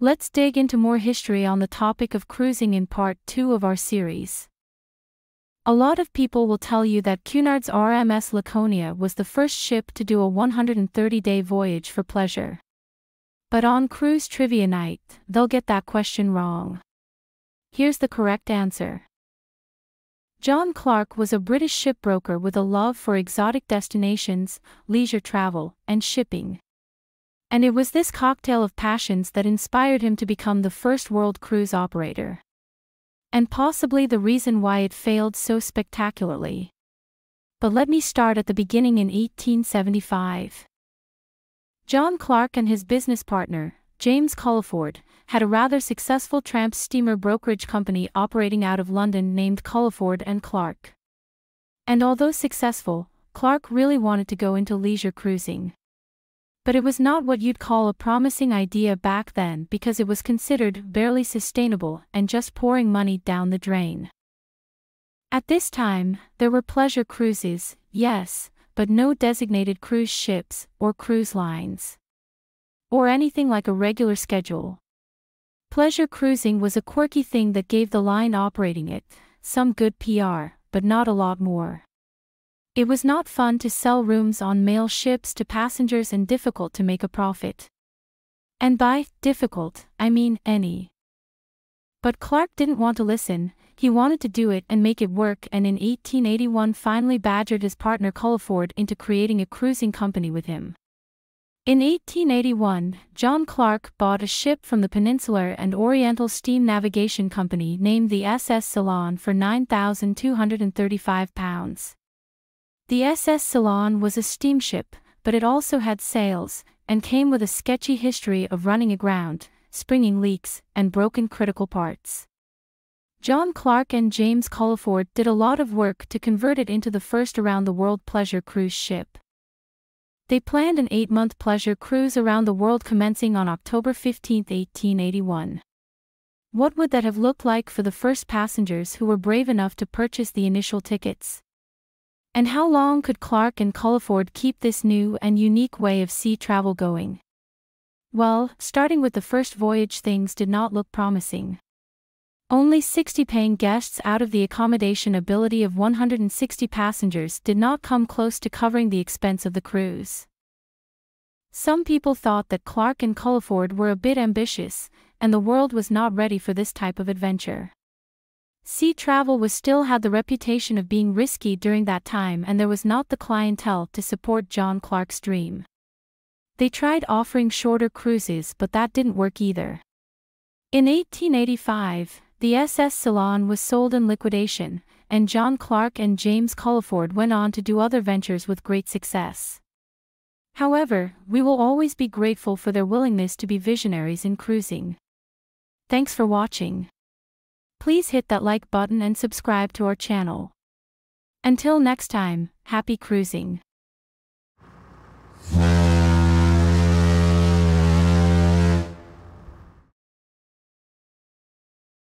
Let's dig into more history on the topic of cruising in part 2 of our series. A lot of people will tell you that Cunard's RMS Laconia was the first ship to do a 130-day voyage for pleasure. But on Cruise Trivia Night, they'll get that question wrong. Here's the correct answer. John Clark was a British shipbroker with a love for exotic destinations, leisure travel, and shipping. And it was this cocktail of passions that inspired him to become the first world cruise operator. And possibly the reason why it failed so spectacularly. But let me start at the beginning in 1875. John Clark and his business partner, James Culliford, had a rather successful tramp steamer brokerage company operating out of London named Culliford and Clark. And although successful, Clark really wanted to go into leisure cruising. But it was not what you'd call a promising idea back then because it was considered barely sustainable and just pouring money down the drain. At this time, there were pleasure cruises, yes, but no designated cruise ships or cruise lines. Or anything like a regular schedule. Pleasure cruising was a quirky thing that gave the line operating it some good PR, but not a lot more. It was not fun to sell rooms on mail ships to passengers and difficult to make a profit. And by difficult, I mean any. But Clark didn't want to listen, he wanted to do it and make it work, and in 1881 finally badgered his partner Culliford into creating a cruising company with him. In 1881, John Clark bought a ship from the Peninsular and Oriental Steam Navigation Company named the SS Ceylon for £9,235. The SS Ceylon was a steamship, but it also had sails, and came with a sketchy history of running aground, springing leaks, and broken critical parts. John Clark and James Culliford did a lot of work to convert it into the first around-the-world pleasure cruise ship. They planned an 8-month pleasure cruise around the world commencing on October 15, 1881. What would that have looked like for the first passengers who were brave enough to purchase the initial tickets? And how long could Clark and Culliford keep this new and unique way of sea travel going? Well, starting with the first voyage, things did not look promising. Only 60 paying guests out of the accommodation ability of 160 passengers did not come close to covering the expense of the cruise. Some people thought that Clark and Culliford were a bit ambitious, and the world was not ready for this type of adventure. Sea travel still had the reputation of being risky during that time, and there was not the clientele to support John Clark's dream. They tried offering shorter cruises, but that didn't work either. In 1885, the SS Ceylon was sold in liquidation, and John Clark and James Culliford went on to do other ventures with great success. However, we will always be grateful for their willingness to be visionaries in cruising. Thanks for watching. Please hit that like button and subscribe to our channel. Until next time, happy cruising.